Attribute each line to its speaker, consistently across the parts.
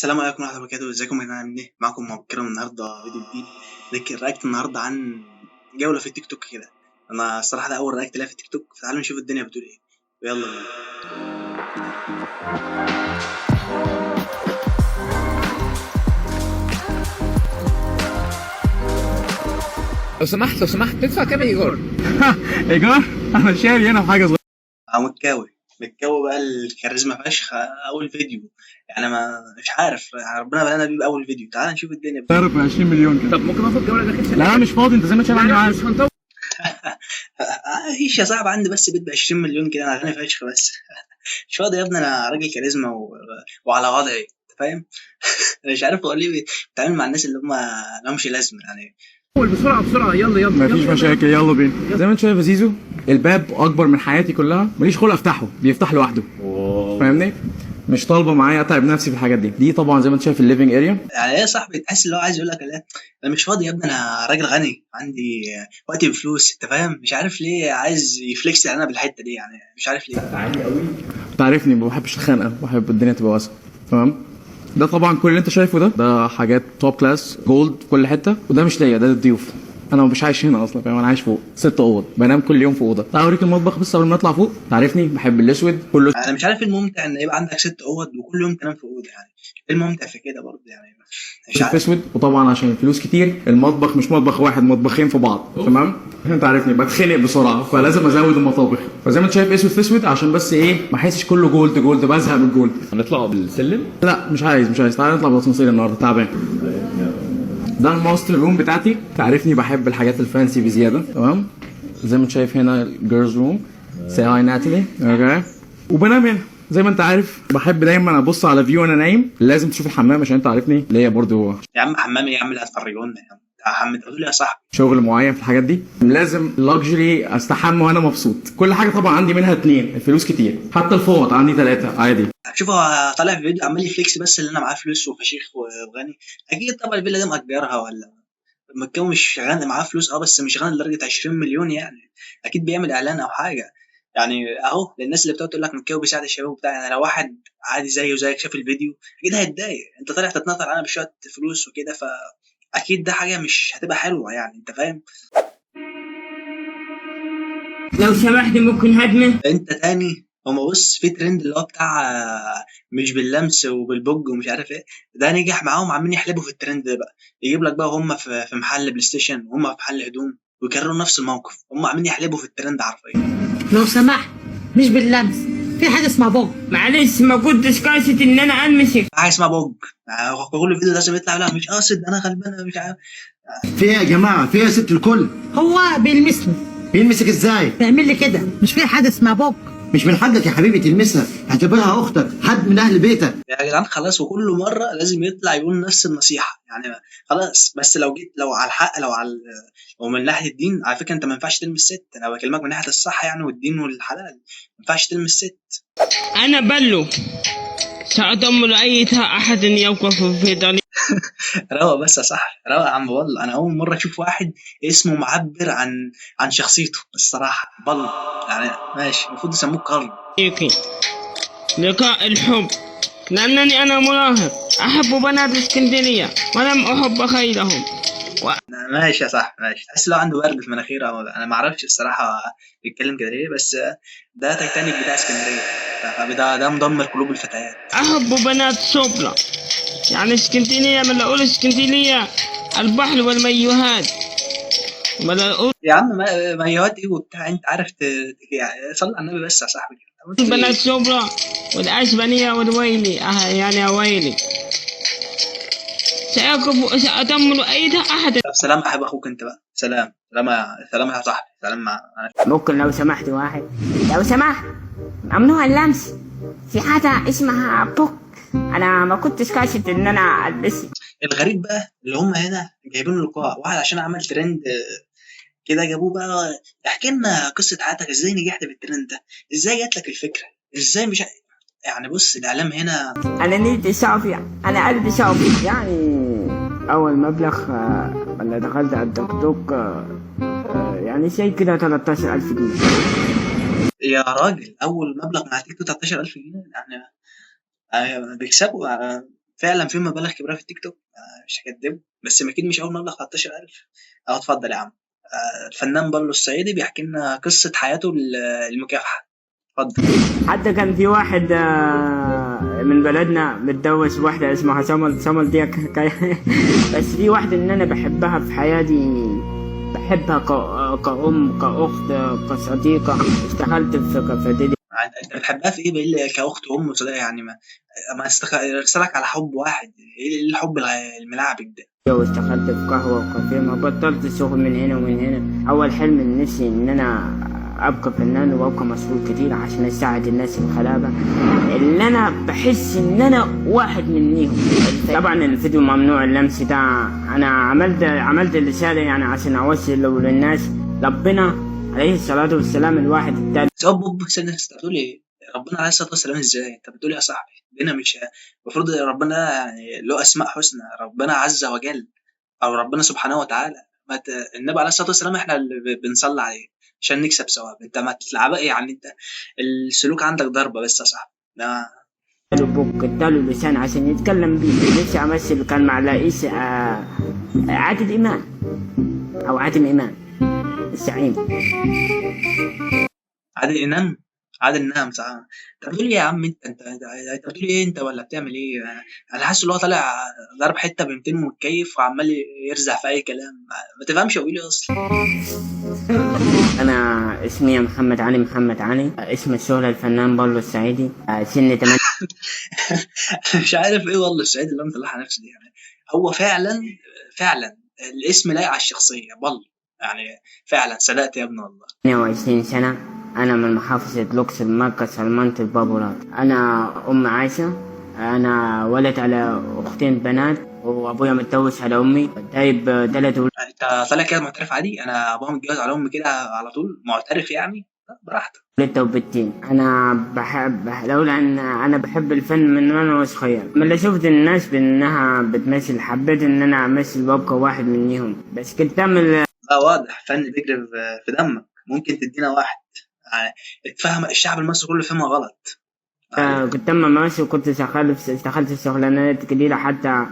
Speaker 1: السلام عليكم ورحمة الله وبركاته، ازيكم يا جماعة؟ عاملين ايه؟ معاكم مبكرة النهاردة فيديو جديد. لكن رياكت النهاردة عن جولة في التيك توك كده. أنا الصراحة ده أول رياكت ليا في التيك توك، فتعالوا نشوف الدنيا بتقول ايه. ويلا بينا.
Speaker 2: لو سمحت تدفع كام ايجار؟
Speaker 3: ايجار. انا شاري هنا بحاجه صغيره.
Speaker 1: متكاوي بقى الكاريزما فشخ. أول فيديو يعني مش عارف، ربنا بلانا بيه بأول فيديو. تعال نشوف الدنيا بتقول
Speaker 3: تعرف 20 مليون كده.
Speaker 2: طب ممكن اخد جوله داخل
Speaker 3: لا انا مش فاضي، انت زي ما شايف عندي معاك.
Speaker 2: مش هنطول.
Speaker 1: ايش يا صاحبي، عندي بس بيت ب20 مليون كده، انا غني فشخ بس. مش فاضي يا ابني، انا راجل كاريزما وعلى وضعي، انت فاهم. انا مش عارف اقول ليه بتعامل مع الناس اللي هم لهمش لازمه يعني.
Speaker 2: بسرعه يلا
Speaker 3: مفيش مشاكل، يلا بينا. زي ما انت شايف يا زيزو، الباب اكبر من حياتي كلها، ماليش خلق افتحه، بيفتح لوحده. فاهمني؟ مش طالبه معايا اتعب نفسي في الحاجات دي طبعا زي ما انت شايف الليفنج اريا.
Speaker 1: يعني ايه يا صاحبي، تحس اللي هو عايز يقول لك لا انا مش فاضي يا ابني، انا راجل غني عندي وقت بفلوس، انت فاهم. مش عارف ليه عايز يفليكس علينا بالحته دي، يعني مش عارف ليه.
Speaker 3: انت عارفني ما بحبش الخنقه، بحب الدنيا تبقى واسعه. تمام. ده طبعا كل اللي انت شايفه ده حاجات توب كلاس جولد في كل حته، وده مش ليا، ده للضيوف. انا مش عايش هنا اصلا، فاهم؟ انا عايش فوق 6 اوض، بنام كل يوم في اوضه. تعال اوريك المطبخ بس قبل ما نطلع فوق. تعرفني بحب الاسود كله.
Speaker 1: انا مش عارف ايه الممتع ان يبقى عندك 6 اوض وكل يوم تنام في اوضه، يعني ايه الممتع في كده برضه يعني؟ مش
Speaker 3: في
Speaker 1: عارف.
Speaker 3: اسود، وطبعا عشان الفلوس كتير المطبخ مش مطبخ واحد، مطبخين في بعض. تمام. انت عارفني بتخنق بسرعه، فلازم ازود المطابخ. فزي ما انت شايف اسود في اسود، عشان بس ايه ما احسش كله جولد جولد، بزهق من الجولد.
Speaker 2: هنطلع بالسلم؟
Speaker 3: لا مش عايز. تعالى نطلع بالاسانسير النهارده، تعبان. ده الماستر روم بتاعتي. تعرفني بحب الحاجات الفانسي بزياده. تمام. زي ما انت شايف هنا الجيرلز روم. سي هاي ناتالي. اوكي. وبنام هنا. زي ما انت عارف بحب دايما ابص على فيو وانا نايم. لازم تشوف الحمام عشان انت عارفني ليا برضو
Speaker 1: يا عم حمامي يا عم اللي هتفرجونا يا عم، حمام تقول لي يا صاحبي.
Speaker 3: شغل معين في الحاجات دي. لازم لاكجري استحمى وانا مبسوط. كل حاجه طبعا عندي منها 2، الفلوس كتير. حتى الفوط عندي 3 عادي.
Speaker 1: شوف هو طالع في فيديو عمال يفليكس بس اللي انا معاه فلوس وفشيخ وغني. اكيد طبعا الفيلا دي مأجرها ولا متكون، مش غني معاه فلوس بس مش غني لدرجه 20 مليون يعني. اكيد بيعمل اعلان او حاجه يعني. اهو للناس اللي بتقعد تقول لك متكون بيساعد الشباب وبتاع، يعني لو واحد عادي زيه وزيك شاف الفيديو اكيد هيتضايق. انت طالع تتنطر علينا بشويه فلوس وكده، فاكيد ده حاجه مش هتبقى حلوه يعني، انت فاهم.
Speaker 4: لو سمحت ممكن هدمه.
Speaker 1: انت تاني هما بص في ترند اللي هو بتاع مش باللمس وبالبوج ومش عارف ايه، ده نجح معاهم، عاملين يحلبوا في الترند ده بقى. يجيب لك بقى هم في محل بلاي ستيشن وهم في محل هدوم ويكرروا نفس الموقف، هم عاملين يحلبوا في الترند حرفيا.
Speaker 4: لو سمحت مش باللمس، في حاجه اسمها بوج. معلش ما كنتش قاصد ان انا المسك.
Speaker 1: حاجه اسمها بوج. كل فيديو لازم يطلع لا مش قاصد، انا غلبان مش عارف.
Speaker 5: في ايه يا جماعه؟ في ايه يا ست الكل؟
Speaker 4: هو بيلمسني.
Speaker 5: بيلمسك ازاي؟
Speaker 4: تعمل لي كده، مش في حاجه اسمها بوج.
Speaker 5: مش من حقك يا حبيبي تلمسها، اعتبرها اختك، حد من اهل بيتك.
Speaker 1: يا جدعان خلاص، وكل مره لازم يطلع يقول نفس النصيحه يعني. خلاص بس لو جيت لو على الحق لو من ناحيه الدين، على فكره انت ما ينفعش تلمس ست. انا بكلمك من ناحيه الصح يعني والدين والحلال، ما ينفعش تلمس ست.
Speaker 4: انا بلو سأدمر اي احد يوقف في طريق.
Speaker 1: روق بس يا صاحبي، روق يا عم. والله انا اول مره اشوف واحد اسمه معبر عن شخصيته الصراحه. بل يعني ماشي، المفروض يسموه كارل.
Speaker 4: لقاء الحب، لأنني أنا مراهق أحب بنات اسكندرية ولم أحب خيرهم.
Speaker 1: ماشي يا صاحبي ماشي. تحس لو عنده برد في مناخيره او انا ما اعرفش الصراحه بيتكلم كده ليه، بس ده تايتانيك بتاع اسكندريه. ده مدمر قلوب الفتيات.
Speaker 4: أحب بنات شبرا، يعني اسكندرية، من أقول اسكندرية البحر والميوهات، من أقول
Speaker 1: يا عم مايوهات ايه وبتاع، انت عارف يعني صلي على النبي بس يا صاحبي كده.
Speaker 4: بنات شبرا والأشبنية والويلي. يعني ويلي سأدمر أي أحد.
Speaker 1: طب سلام احب اخوك انت بقى. سلام سلام يا صاحبي. سلام
Speaker 6: ممكن لو سمحت واحد، لو سمحت ممنوع اللمس، في حاجة اسمها بوك. أنا ما كنتش قاصد إن أنا ألبسه.
Speaker 1: الغريب بقى اللي هم هنا جايبين لقاء واحد عشان عمل ترند كده، جابوه بقى احكي لنا قصة حياتك، ازاي نجحت في الترند ده، ازاي جات لك الفكرة، ازاي مش يعني. بص الاعلام هنا.
Speaker 6: أنا نيتي صافية، أنا قلبي صافي. يعني أول مبلغ ولا دخلت على التيك توك يعني شيء كده 13,000 جنيه.
Speaker 1: يا راجل اول مبلغ مع تيك توك 13,000 جنيه يعني. بيكسبوا فعلا في مبالغ كبيره في التيك توك، مش هكدب، بس اكيد مش اول مبلغ 13,000. اتفضل يا عم. الفنان بالو الصعيدي بيحكي لنا قصه حياته المكافحه. اتفضل.
Speaker 6: حتى كان في واحد من بلدنا متجوز واحدة اسمها سمل دي بس دي واحدة ان انا بحبها في حياتي، بحبها كأم كأخت كصديقة. اشتغلت في دي
Speaker 1: انت بتحبها في ايه كاخت وام وصديقه يعني؟ ما ارسلك على حب واحد، ايه الحب الملعبك ده؟
Speaker 6: واشتغلت في قهوة وكافيه، ما بطلت الشغل من هنا ومن هنا. أول حلم من نفسي إن أنا أبقى فنان وأبقى مسؤول كتير عشان أساعد الناس الغلابة اللي أنا بحس إن أنا واحد منيهم. طبعا الفيديو ممنوع اللمس ده، أنا عملت الرسالة يعني عشان أوصل للناس ربنا عليه الصلاة والسلام الواحد التالي.
Speaker 1: سؤال بوب سنس، بتقول ايه؟ ربنا عليه الصلاه والسلام ازاي؟ انت بتقول يا صاحبي دينا مش المفروض ربنا يعني له اسماء حسنى، ربنا عز وجل او ربنا سبحانه وتعالى. النبي عليه الصلاه والسلام احنا اللي بنصلي عليه عشان نكسب ثواب. انت ما تلعب يعني، انت السلوك عندك ضربه بس يا صاحبي.
Speaker 6: بوك اداله لسان عشان يتكلم بيه. نفسي امثل كان مع رئيس عادل امام او عادل امام الزعيم.
Speaker 1: عادل امام صح. انت بتقول ايه يا عم؟ انت بتقول ايه انت ولا بتعمل ايه؟ انا حاسس ان هو طالع ضرب حته ب 200 ومتكيف وعمال يرزع في اي كلام، ما تفهمش هو بيقول ايه اصلا.
Speaker 6: انا اسمي محمد علي، اسم الشهرة الفنان بالو الصعيدي، سن 8.
Speaker 1: مش عارف ايه والله السعيد اللي انت طلعها نفسه دي يعني. هو فعلا الاسم لايق على الشخصيه بالو يعني. فعلا صدقت يا ابن الله.
Speaker 6: 22 سنة، أنا من محافظة الأقصر مركز سلمانة البابورات. أنا أم عايشة، أنا ولد على أختين بنات وأبويا متجوز على أمي، جايب 3 ولاد.
Speaker 1: انت طالع كده معترف عادي؟ انا ابويا متجوز على امي كده على طول معترف يعني؟ براحتك.
Speaker 6: وبنتين. أنا بحب لولا أن أنا بحب الفن من وأنا صغير. من اللي شفت الناس بأنها بتمثل حبيت إن أنا أمثل وأبقى واحد منهم. بس كنت أعمل
Speaker 1: واضح فن بيجري في دمك. ممكن تدينا واحد يعني اتفهم الشعب المصري كله فهمها غلط.
Speaker 6: كنت ماشي وكنت اشتغلت شغلانات كتيرة، حتى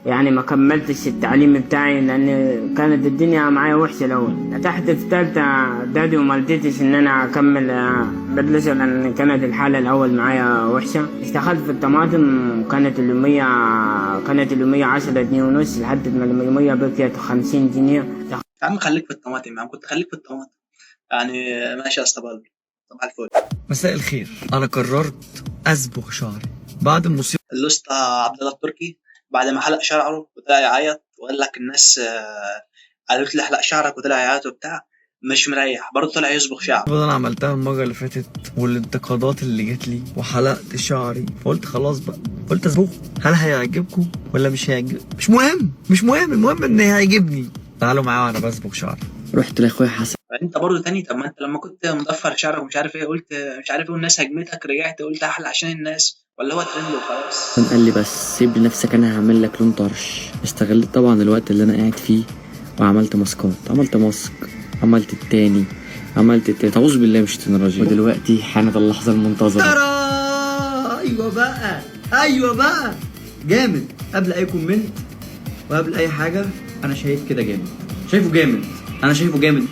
Speaker 6: يعني ما كملتش التعليم بتاعي لأن كانت الدنيا معايا وحشة الأول. تحت في تالتة إعدادي وما رضيتش إن أنا أكمل مدرسة لأن كانت الحالة الأول معايا وحشة. اشتغلت في الطماطم وكانت اليومية 10 جنيه ونص لحد ما اليومية بقيت 50 جنيه.
Speaker 1: يا عم خليك في الطماطم يا عم، كنت خليك في الطماطم يعني. ماشي يا اسطى بالو، صباح الفل.
Speaker 7: مساء الخير. انا قررت اصبغ شعري بعد المصيبه.
Speaker 1: الاسطى عبد الله التركي بعد ما حلق شعره وطلع يعيط وقال لك الناس قالت لي احلق شعرك وطلع يعيط وبتاع، مش مريح برضه طلع يصبغ شعره.
Speaker 7: انا عملتها المره اللي فاتت والانتقادات اللي جت لي وحلقت شعري، فقلت خلاص بقى، قلت اصبغه. هل هيعجبكم ولا مش هيعجب؟ مش مهم، المهم ان هيعجبني. تعالوا معايا وانا بصبغ شعري.
Speaker 3: رحت لاخويا حسن.
Speaker 1: انت برضه تاني، طب ما انت لما كنت مضفر شعرك ومش عارف ايه قلت مش عارف ايه والناس هجمتك، رجعت قلت احلق عشان الناس، ولا هو ترند وخلاص؟
Speaker 8: قال لي بس سيب لنفسك، انا هعمل لك لون طرش. استغلت طبعا الوقت اللي انا قاعد فيه وعملت ماسكات، عملت ماسك، عملت التاني، عملت التالت، اعوذ بالله من الشيطان الرجيم. ودلوقتي حانت اللحظه المنتظره.
Speaker 5: ايوه بقى جامد. قبل اي كومنت وقبل اي حاجه انا شايف كده جامد، شايفه جامد.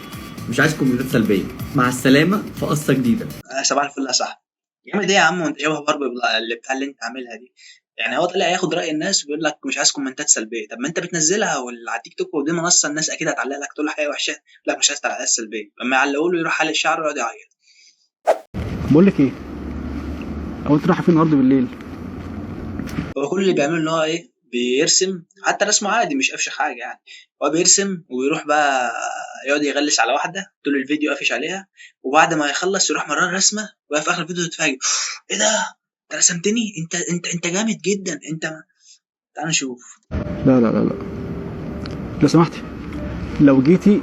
Speaker 5: مش عايز كومنتات سلبيه. مع السلامه في قصه جديده.
Speaker 1: صباح الفل يا صاحبي. جامد ايه يا عم؟ وانت شبه برضه اللي انت عاملها دي يعني. هو طلع ياخد راي الناس ويقول لك مش عايز كومنتات سلبيه. طب ما انت بتنزلها على التيك توك ودي منصه الناس اكيد هتعلق لك تقول له حاجه وحشه، لا مش عايز تعليقات سلبيه. لما يعلقوا له يروح حالق الشعر ويقعد يعيط.
Speaker 2: بقول لك ايه، هو انت رايح فين النهارده بالليل؟
Speaker 1: هو كل اللي بيعمله ان هو ايه، بيرسم. حتى رسمه عادي مش افشخ حاجه يعني. هو بيرسم ويروح بقى يقعد يغلس على واحده طول الفيديو قافش عليها، وبعد ما يخلص يروح مرار رسمه وفي اخر الفيديو تتفاجئ ايه ده انت رسمتني، انت جامد جدا انت. تعال نشوف.
Speaker 2: لا لو سمحتي، لو جيتي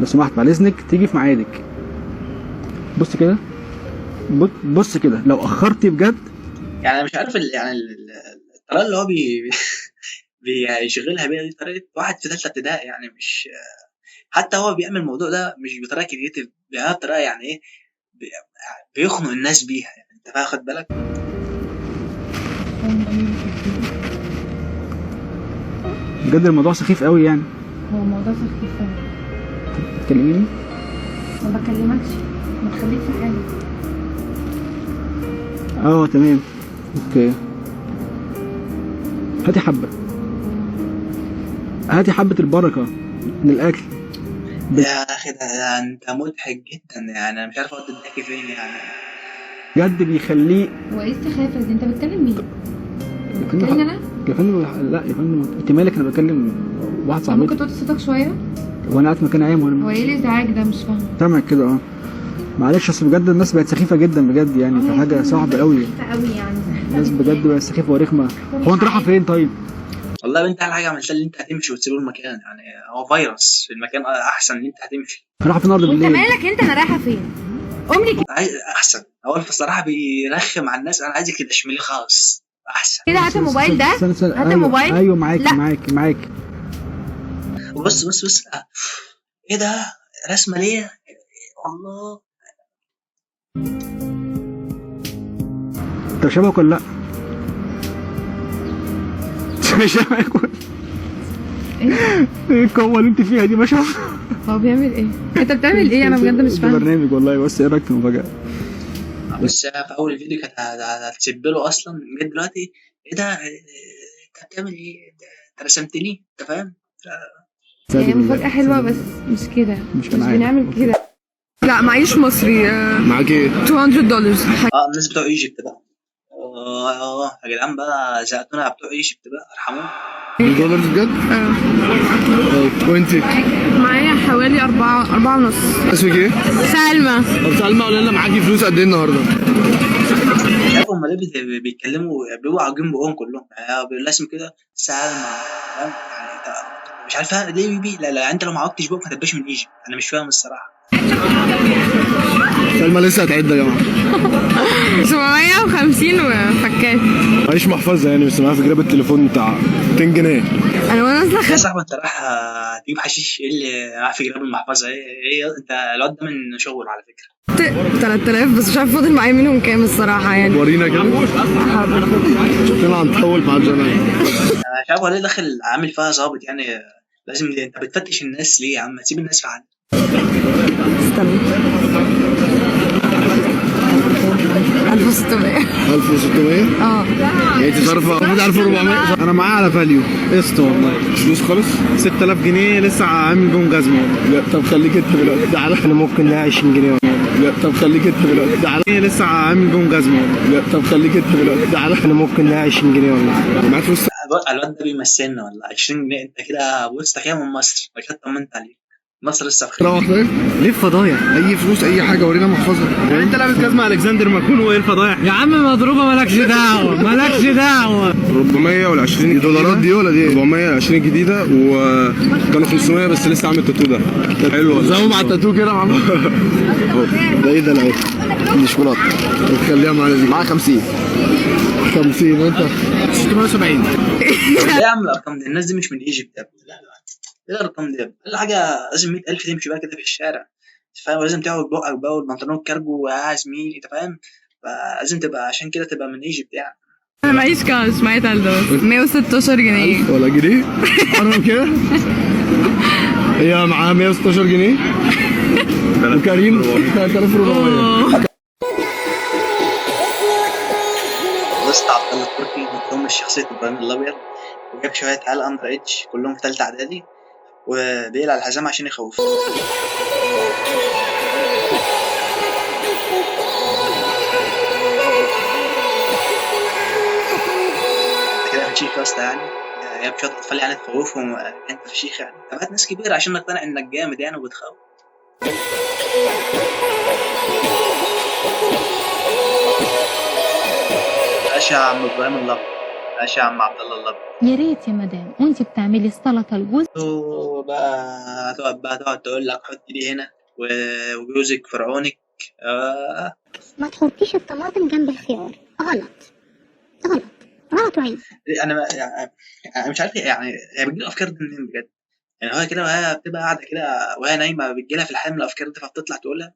Speaker 2: لو سمحت بعد اذنك تيجي في ميعادك. بص كده، بص كده، لو اخرتي بجد
Speaker 1: يعني انا مش عارف يعني الطريقه اللي هو بيشغلها بيها دي طريقه واحد في ثالثه ابتدائي يعني. مش حتى هو بيعمل الموضوع ده مش بطريقه كريتيف، بيعملها بطريقه يعني ايه، بيخنق الناس بيها يعني. انت واخد بالك؟
Speaker 2: بجد الموضوع سخيف قوي يعني.
Speaker 9: هو موضوع سخيف فعلا.
Speaker 2: تكلميني؟
Speaker 9: ما بكلمكش، ما تخليك في حالك.
Speaker 2: تمام اوكي. هاتي حبة البركة من الأكل.
Speaker 1: يا اخي ده انت مضحك جدا يعني، انا مش عارف اقعد الضحك فين يعني.
Speaker 2: بجد بيخليه.
Speaker 9: هو ايه السخافة دي؟ انت بتكلم مين؟ بتكلمني انا؟
Speaker 2: يا فندم لا يا فندم، انت مالك؟ انا بكلم واحد صاحبتي.
Speaker 9: ممكن توطي صوتك شوية؟
Speaker 2: وانا قاعد في مكان عام
Speaker 9: هو ايه الازعاج ده؟ مش فاهمة.
Speaker 2: سامعك كده معلش، اصل بجد الناس بقت سخيفة جدا بجد يعني، في حاجة صعبة قوي.
Speaker 9: سخيفة قوي يعني.
Speaker 2: الناس بجد بقت سخيفة ورخمة. هو انت رايحة فين طيب؟
Speaker 1: والله يا بنت، احلى حاجه عملتها اللي انت هتمشي وتسيب المكان يعني، هو فيروس في المكان احسن ان انت هتمشي.
Speaker 2: رايحة فين النهارده
Speaker 9: انت
Speaker 2: بالليل؟
Speaker 9: مالك انت؟ انا رايحة فين؟ قوم لي
Speaker 1: احسن. هو الصراحه بيرخم على الناس، انا عايزك تشملي خالص احسن.
Speaker 9: كده. هات الموبايل ده. هات الموبايل.
Speaker 2: ايوه معاك.
Speaker 1: بص ايه ده؟ رسمه ليه؟ الله.
Speaker 2: انت شبهك ولا لا؟ شبهك ولا ايه القوة اللي انت فيها دي؟ ما شاء الله.
Speaker 9: هو بيعمل ايه؟ انت بتعمل ايه؟ انا بجد مش فاهمة.
Speaker 2: برنامج والله، بس ايه رايك في المفاجأة؟
Speaker 1: بس في اول الفيديو كانت هتسيب له اصلا، جيت دلوقتي ايه ده؟ انت بتعمل ايه؟ انت رسمتني، انت فاهم؟
Speaker 9: هي مفاجأة حلوة بس مش كده، مش بنعمل كده.
Speaker 10: لا معيش مصري.
Speaker 2: معاك ايه؟
Speaker 10: $200.
Speaker 1: الناس بتوع ايجيبت بقى. يا جدعان بقى، زهقتونا بتوع ايجيبت بقى، ارحمونا.
Speaker 2: $2 بجد؟ طيب وانت؟
Speaker 10: معايا حوالي 4 ونص.
Speaker 2: اسمك ايه؟
Speaker 10: سلمى.
Speaker 2: طب سلمى قولي لنا معاكي فلوس قد ايه النهارده؟
Speaker 1: مش عارف هم ليه بيتكلموا بيبقوا عاجبين بقهم كلهم يعني، بالاسم كده سلمى، فاهم يعني؟ مش عارف ليه لا انت لو ما عوضتش بقك ما تبقاش من ايجيبت. انا مش فاهم الصراحه.
Speaker 2: سلمى لسه هتعد يا جماعه.
Speaker 10: 750 وفكات.
Speaker 2: معيش محفظه يعني، بس معايا في جراب التليفون بتاع 200 جنيه.
Speaker 10: انا وانا نازله
Speaker 1: يا صاحبي انت رايح تجيب حشيش؟ ايه اللي معاك في جراب المحفظه؟ ايه انت الواد ده من شغل على فكره.
Speaker 10: 3000 بس مش عارف فاضل معايا منهم كام الصراحه يعني.
Speaker 2: ورينا كده. شكلنا هنطول مع الجناين.
Speaker 1: مش عارف هو ليه داخل عامل فيها ظابط يعني. لازم انت بتفتش الناس ليه يا عم؟ تسيب الناس في حالها.
Speaker 10: استنى. 1600.
Speaker 2: 1600؟ يعني انت صارفه المفروض 1400. انا معايا على فاليو قسط والله، فلوس خالص. 6000 جنيه لسه عامل بيهم جزمه. لا طب خليك انت دلوقتي، ده على انا ممكن لا 20 جنيه. لا طب خليك انت دلوقتي، ده على لسه عامل بيهم جزمه. لا طب خليك انت دلوقتي، ده على انا ممكن لا 20 جنيه والله. معاك فلوس؟
Speaker 1: الواد ده بيمثلنا ولا 20 جنيه؟ انت كده بص تخيل من مصر، انا كده طمنت عليك. مصر لسه بخير.
Speaker 2: روح طيب. ليه فضايح؟ اي فلوس اي حاجه، ورينا محفظه. يعني انت لابس جزمه الكسندر مكون، وايه الفضايح؟
Speaker 11: يا عم مضروبه، مالكش دعوه مالكش دعوه.
Speaker 2: 400 ولا 20 دولارات دي ولا دي؟ 420 جديده، وكانوا 500 بس لسه عامل التاتو ده. حلو زوم مع التاتو كده معمول. ده ايه ده؟ لا ايه دي شوكولاته. خليها معانا دي. معايا 50 وانت 670.
Speaker 1: يا عم الارقام دي، الناس دي مش من ايجيبت يا ابني. لا ايه الارقام دي؟ اقل حاجه لازم 100,000 تمشي بقى كده في الشارع، فاهم؟ ولازم تعوج بقك بقى والبنطلون الكارجو يا زميلي، انت فاهم؟ فلازم تبقى عشان كده تبقى من ايجيبت يعني.
Speaker 10: انا معيش كاش، معايا $3. 116 جنيه.
Speaker 2: ولا جنيه؟ حرام كده. هي معاها 116 جنيه وكريم 3400.
Speaker 1: وسط عبد الله التركي متضمن شخصيه ابراهيم الابيض، وجاب شويه عيال اندر ايدج كلهم في ثالثه اعدادي، وبيقلع الحزام عشان يخوف. انت كده فشيخ يا اسطى يعني، يا بشويه اطفال يعني تخوفهم؟ انت فشيخ يعني. تبعت ناس كبيره عشان نقتنع انك جامد يعني وبتخوف. ماشي يا عم ابراهيم الابيض، ماشي يا عم عبد الله الابيض.
Speaker 9: يا ريت يا مدام، وانت بتعملي السلطه الجوز
Speaker 1: بقى تقعد تقول لك حطي دي هنا وجوزك فرعونك.
Speaker 12: ما تحطيش الطماطم جنب الخيار، غلط وعين.
Speaker 1: انا يعني مش عارف يعني هي بتجيب الافكار دي منين بجد يعني. هو كده وهي بتبقى قاعده كده وهي نايمه بتجيلها في الحلم الافكار دي، فبتطلع تقولها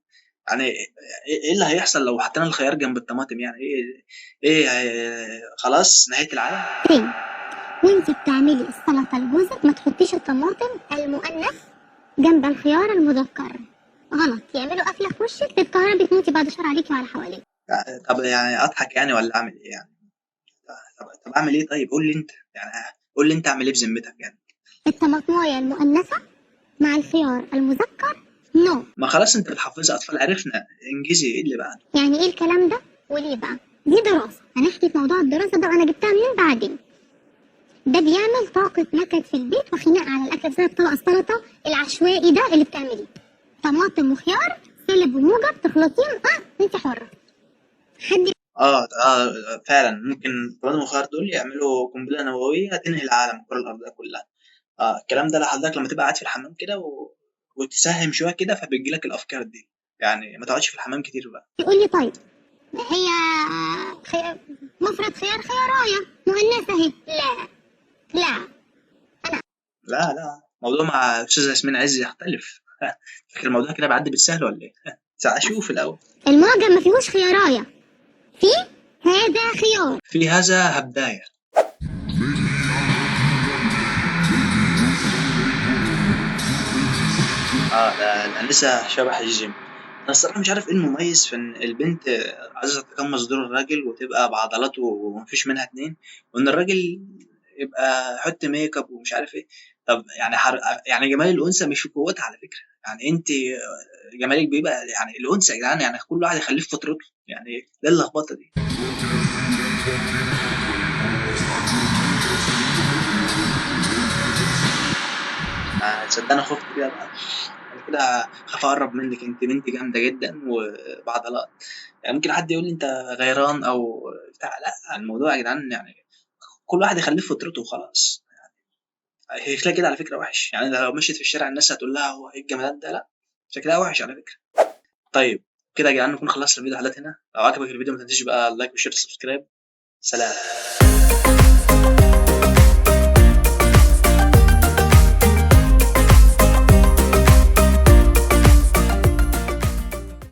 Speaker 1: يعني. ايه اللي هيحصل لو حطينا الخيار جنب الطماطم يعني؟ ايه خلاص نهايه العالم؟
Speaker 12: وانت بتعملي السلطة لجوزك ما تحطيش الطماطم المؤنث جنب الخيار المذكر، غلط، يعملوا قفلة في وشك تتكهربي تموتي بعد شهر عليكي وعلى حواليك.
Speaker 1: طب يعني اضحك يعني ولا اعمل ايه يعني؟ طب اعمل ايه؟ طيب قول لي انت يعني، قول لي انت اعمل ايه بذمتك يعني؟
Speaker 12: الطماطمايه المؤنثة مع الخيار المذكر نو.
Speaker 1: ما خلاص انت بتحفظي اطفال، عرفنا، انجزي. ايه اللي بقى؟
Speaker 12: يعني ايه الكلام ده وليه بقى؟ دي دراسة، هنحكي في موضوع الدراسة ده وانا جبتها منين بعدين. ده بيعمل طاقة نكد في البيت وخناق على الأكل بسبب طبق السلطة العشوائي ده اللي بتعمليه. طماطم وخيار سالب وموجب تخلطيهم، انت حرة. حد
Speaker 1: فعلا ممكن طماطم وخيار دول يعملوا قنبلة نووية تنهي العالم، الكرة الأرضية كلها. الكلام ده لحضرتك لما تبقى قاعد في الحمام كده وتساهم شوية كده فبتجيلك الأفكار دي. يعني ما تقعدش في الحمام كتير بقى.
Speaker 12: يقول لي طيب هي مفرد خيار خياراية مؤنثة اهي.
Speaker 1: لا موضوع مع أستاذة ياسمين عز يختلف. فاكر الموضوع كده بعدي بالسهل ولا ايه؟ اشوف الأول.
Speaker 12: المعجم ما فيهوش خياراية، في هذا خيار،
Speaker 1: في هذا هبداية. ده الأنسة شبح الجيم. أنا الصراحة مش عارف إيه المميز في إن البنت عايزة تتقمص دور الراجل وتبقى بعضلاته ومفيش منها اتنين، وإن الراجل يبقى يحط ميك اب ومش عارف إيه. طب يعني يعني جمال الأنثى مش في قوتها على فكرة. يعني أنت جمالك بيبقى يعني الأنثى يا جدعان، يعني كل واحد يخليه في فطرته. يعني ده اللخبطة دي. صدقني خفت كده بقى. كده خاف اقرب منك، انت بنت جامده جدا وبعضلات. يعني ممكن حد يقول لي انت غيران او بتاع، لا الموضوع يا جدعان يعني كل واحد يخليه في فطرته وخلاص. يعني هي شكلها كده على فكره وحش. يعني لو مشيت في الشارع الناس هتقول لها هو ايه الجمالات ده؟ لا شكلها وحش على فكره. طيب كده يا جدعان نكون خلصنا الفيديو لحد هنا. لو عجبك الفيديو ما تنسيش بقى اللايك والشير والسبسكرايب. سلام.